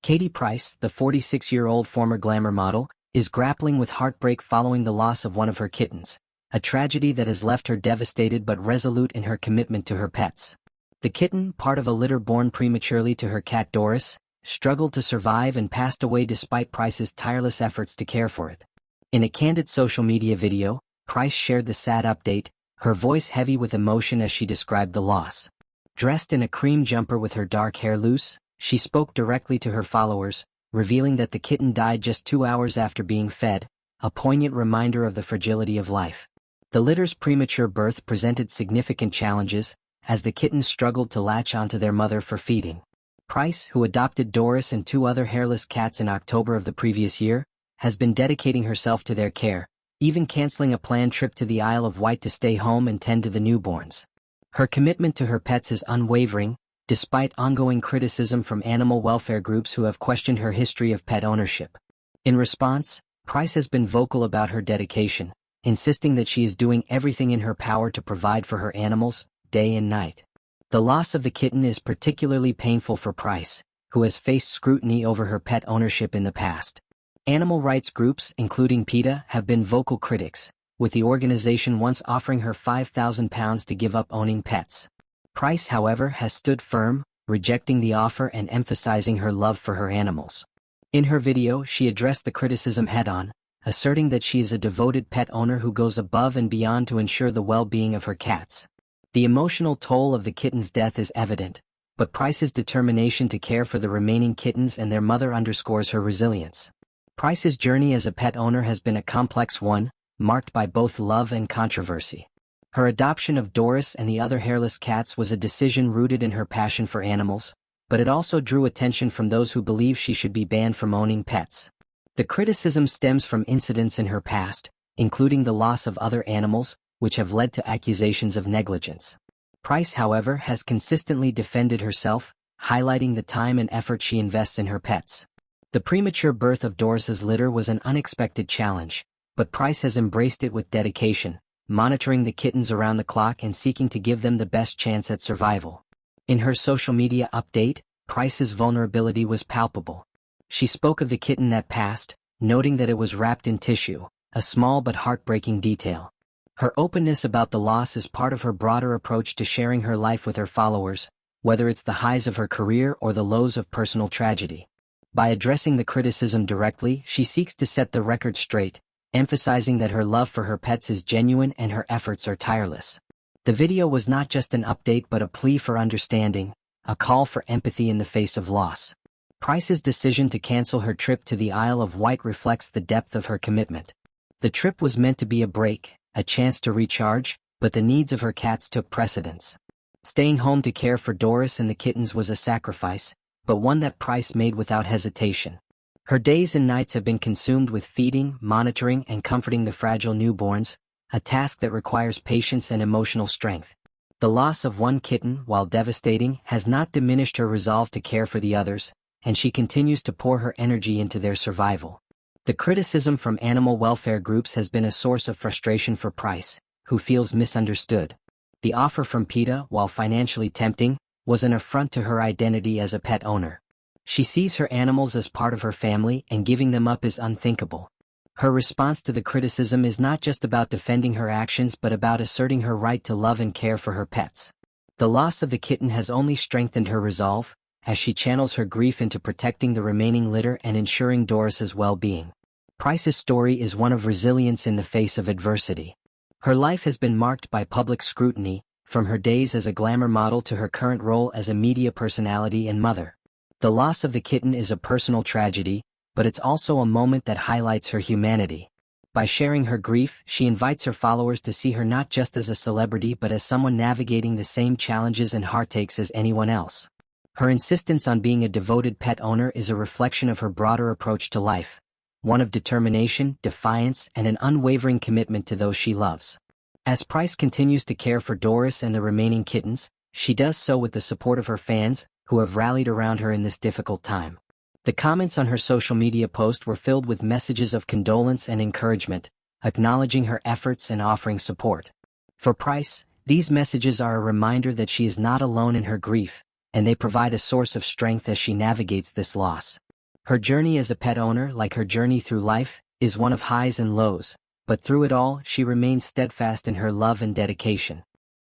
Katie Price, the 46-year-old former glamour model, is grappling with heartbreak following the loss of one of her kittens, a tragedy that has left her devastated but resolute in her commitment to her pets. The kitten, part of a litter born prematurely to her cat Doris, struggled to survive and passed away despite Price's tireless efforts to care for it. In a candid social media video, Price shared the sad update, her voice heavy with emotion as she described the loss. Dressed in a cream jumper with her dark hair loose, she spoke directly to her followers, revealing that the kitten died just 2 hours after being fed, a poignant reminder of the fragility of life. The litter's premature birth presented significant challenges, as the kittens struggled to latch onto their mother for feeding. Price, who adopted Doris and 2 other hairless cats in October of the previous year, has been dedicating herself to their care, even canceling a planned trip to the Isle of Wight to stay home and tend to the newborns. Her commitment to her pets is unwavering, despite ongoing criticism from animal welfare groups who have questioned her history of pet ownership. In response, Price has been vocal about her dedication, insisting that she is doing everything in her power to provide for her animals, day and night. The loss of the kitten is particularly painful for Price, who has faced scrutiny over her pet ownership in the past. Animal rights groups, including PETA, have been vocal critics, with the organization once offering her £5,000 to give up owning pets. Price, however, has stood firm, rejecting the offer and emphasizing her love for her animals. In her video, she addressed the criticism head-on, asserting that she is a devoted pet owner who goes above and beyond to ensure the well-being of her cats. The emotional toll of the kitten's death is evident, but Price's determination to care for the remaining kittens and their mother underscores her resilience. Price's journey as a pet owner has been a complex one, marked by both love and controversy. Her adoption of Doris and the other hairless cats was a decision rooted in her passion for animals, but it also drew attention from those who believe she should be banned from owning pets. The criticism stems from incidents in her past, including the loss of other animals, which have led to accusations of negligence. Price, however, has consistently defended herself, highlighting the time and effort she invests in her pets. The premature birth of Doris's litter was an unexpected challenge, but Price has embraced it with dedication, monitoring the kittens around the clock and seeking to give them the best chance at survival. In her social media update, Price's vulnerability was palpable. She spoke of the kitten that passed, noting that it was wrapped in tissue, a small but heartbreaking detail. Her openness about the loss is part of her broader approach to sharing her life with her followers, whether it's the highs of her career or the lows of personal tragedy. By addressing the criticism directly, she seeks to set the record straight, emphasizing that her love for her pets is genuine and her efforts are tireless. The video was not just an update but a plea for understanding, a call for empathy in the face of loss. Price's decision to cancel her trip to the Isle of Wight reflects the depth of her commitment. The trip was meant to be a break, a chance to recharge, but the needs of her cats took precedence. Staying home to care for Doris and the kittens was a sacrifice, but one that Price made without hesitation. Her days and nights have been consumed with feeding, monitoring, and comforting the fragile newborns, a task that requires patience and emotional strength. The loss of one kitten, while devastating, has not diminished her resolve to care for the others, and she continues to pour her energy into their survival. The criticism from animal welfare groups has been a source of frustration for Price, who feels misunderstood. The offer from PETA, while financially tempting, was an affront to her identity as a pet owner. She sees her animals as part of her family, and giving them up is unthinkable. Her response to the criticism is not just about defending her actions but about asserting her right to love and care for her pets. The loss of the kitten has only strengthened her resolve, as she channels her grief into protecting the remaining litter and ensuring Doris's well-being. Price's story is one of resilience in the face of adversity. Her life has been marked by public scrutiny, from her days as a glamour model to her current role as a media personality and mother. The loss of the kitten is a personal tragedy, but it's also a moment that highlights her humanity. By sharing her grief, she invites her followers to see her not just as a celebrity but as someone navigating the same challenges and heartaches as anyone else. Her insistence on being a devoted pet owner is a reflection of her broader approach to life, one of determination, defiance, and an unwavering commitment to those she loves. As Price continues to care for Doris and the remaining kittens, she does so with the support of her fans, who have rallied around her in this difficult time. The comments on her social media post were filled with messages of condolence and encouragement, acknowledging her efforts and offering support. For Price, these messages are a reminder that she is not alone in her grief, and they provide a source of strength as she navigates this loss. Her journey as a pet owner, like her journey through life, is one of highs and lows, but through it all she remains steadfast in her love and dedication.